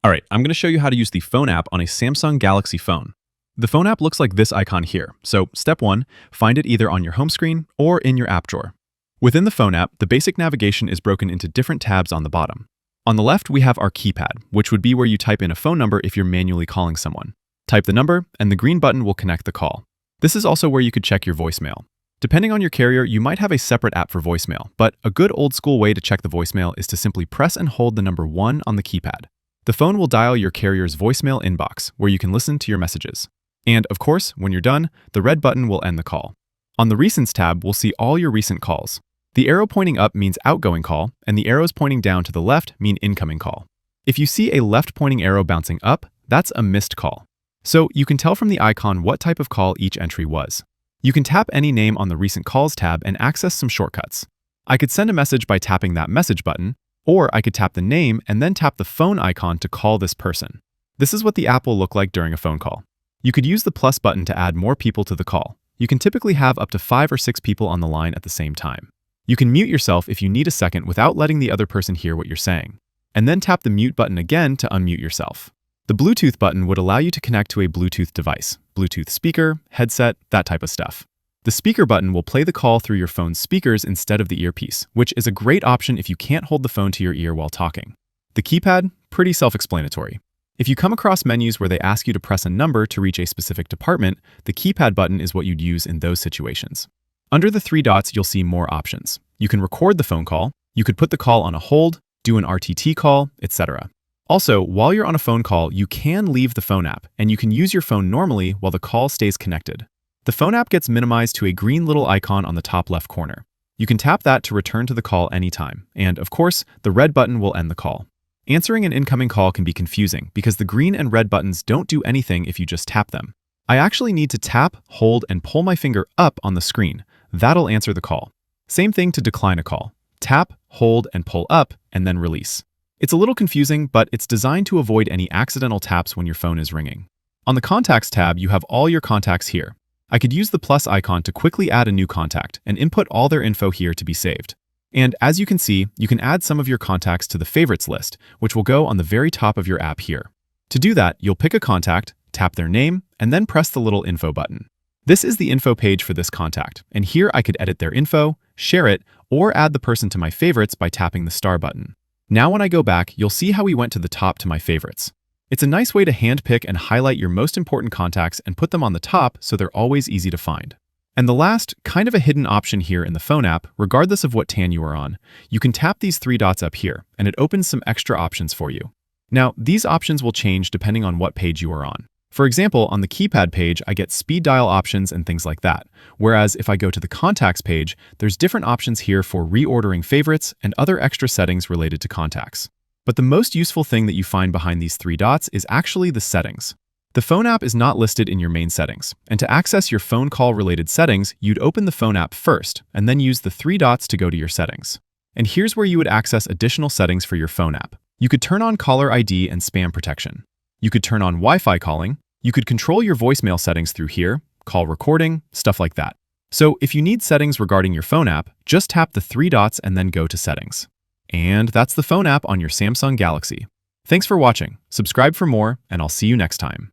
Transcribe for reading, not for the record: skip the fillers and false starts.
All right, I'm going to show you how to use the phone app on a Samsung Galaxy phone. The phone app looks like this icon here. So step 1, find it either on your home screen or in your app drawer. Within the phone app, the basic navigation is broken into different tabs on the bottom. On the left, we have our keypad, which would be where you type in a phone number if you're manually calling someone. Type the number, and the green button will connect the call. This is also where you could check your voicemail. Depending on your carrier, you might have a separate app for voicemail, but a good old school way to check the voicemail is to simply press and hold the number 1 on the keypad. The phone will dial your carrier's voicemail inbox, where you can listen to your messages. And of course, when you're done, the red button will end the call. On the Recents tab, we'll see all your recent calls. The arrow pointing up means outgoing call, and the arrows pointing down to the left mean incoming call. If you see a left-pointing arrow bouncing up, that's a missed call. So you can tell from the icon what type of call each entry was. You can tap any name on the Recent Calls tab and access some shortcuts. I could send a message by tapping that message button, or I could tap the name and then tap the phone icon to call this person. This is what the app will look like during a phone call. You could use the plus button to add more people to the call. You can typically have up to 5 or 6 people on the line at the same time. You can mute yourself if you need a second without letting the other person hear what you're saying. And then tap the mute button again to unmute yourself. The Bluetooth button would allow you to connect to a Bluetooth device, Bluetooth speaker, headset, that type of stuff. The speaker button will play the call through your phone's speakers instead of the earpiece, which is a great option if you can't hold the phone to your ear while talking. The keypad, pretty self-explanatory. If you come across menus where they ask you to press a number to reach a specific department, the keypad button is what you'd use in those situations. Under the 3 dots, you'll see more options. You can record the phone call, you could put the call on a hold, do an RTT call, etc. Also, while you're on a phone call, you can leave the phone app, and you can use your phone normally while the call stays connected. The phone app gets minimized to a green little icon on the top left corner. You can tap that to return to the call anytime, and of course, the red button will end the call. Answering an incoming call can be confusing because the green and red buttons don't do anything if you just tap them. I actually need to tap, hold, and pull my finger up on the screen. That'll answer the call. Same thing to decline a call. Tap, hold, and pull up, and then release. It's a little confusing, but it's designed to avoid any accidental taps when your phone is ringing. On the Contacts tab, you have all your contacts here. I could use the plus icon to quickly add a new contact and input all their info here to be saved. And as you can see, you can add some of your contacts to the favorites list, which will go on the very top of your app here. To do that, you'll pick a contact, tap their name, and then press the little info button. This is the info page for this contact, and here I could edit their info, share it, or add the person to my favorites by tapping the star button. Now when I go back, you'll see how we went to the top to my favorites. It's a nice way to handpick and highlight your most important contacts and put them on the top so they're always easy to find. And the last, kind of a hidden option here in the phone app, regardless of what TAN you are on, you can tap these 3 dots up here, and it opens some extra options for you. Now, these options will change depending on what page you are on. For example, on the keypad page, I get speed dial options and things like that, whereas if I go to the contacts page, there's different options here for reordering favorites and other extra settings related to contacts. But the most useful thing that you find behind these 3 dots is actually the settings. The phone app is not listed in your main settings, and to access your phone call related settings, you'd open the phone app first, and then use the 3 dots to go to your settings. And here's where you would access additional settings for your phone app. You could turn on caller ID and spam protection. You could turn on Wi-Fi calling. You could control your voicemail settings through here, call recording, stuff like that. So if you need settings regarding your phone app, just tap the 3 dots and then go to settings. And that's the phone app on your Samsung Galaxy. Thanks for watching. Subscribe for more, and I'll see you next time.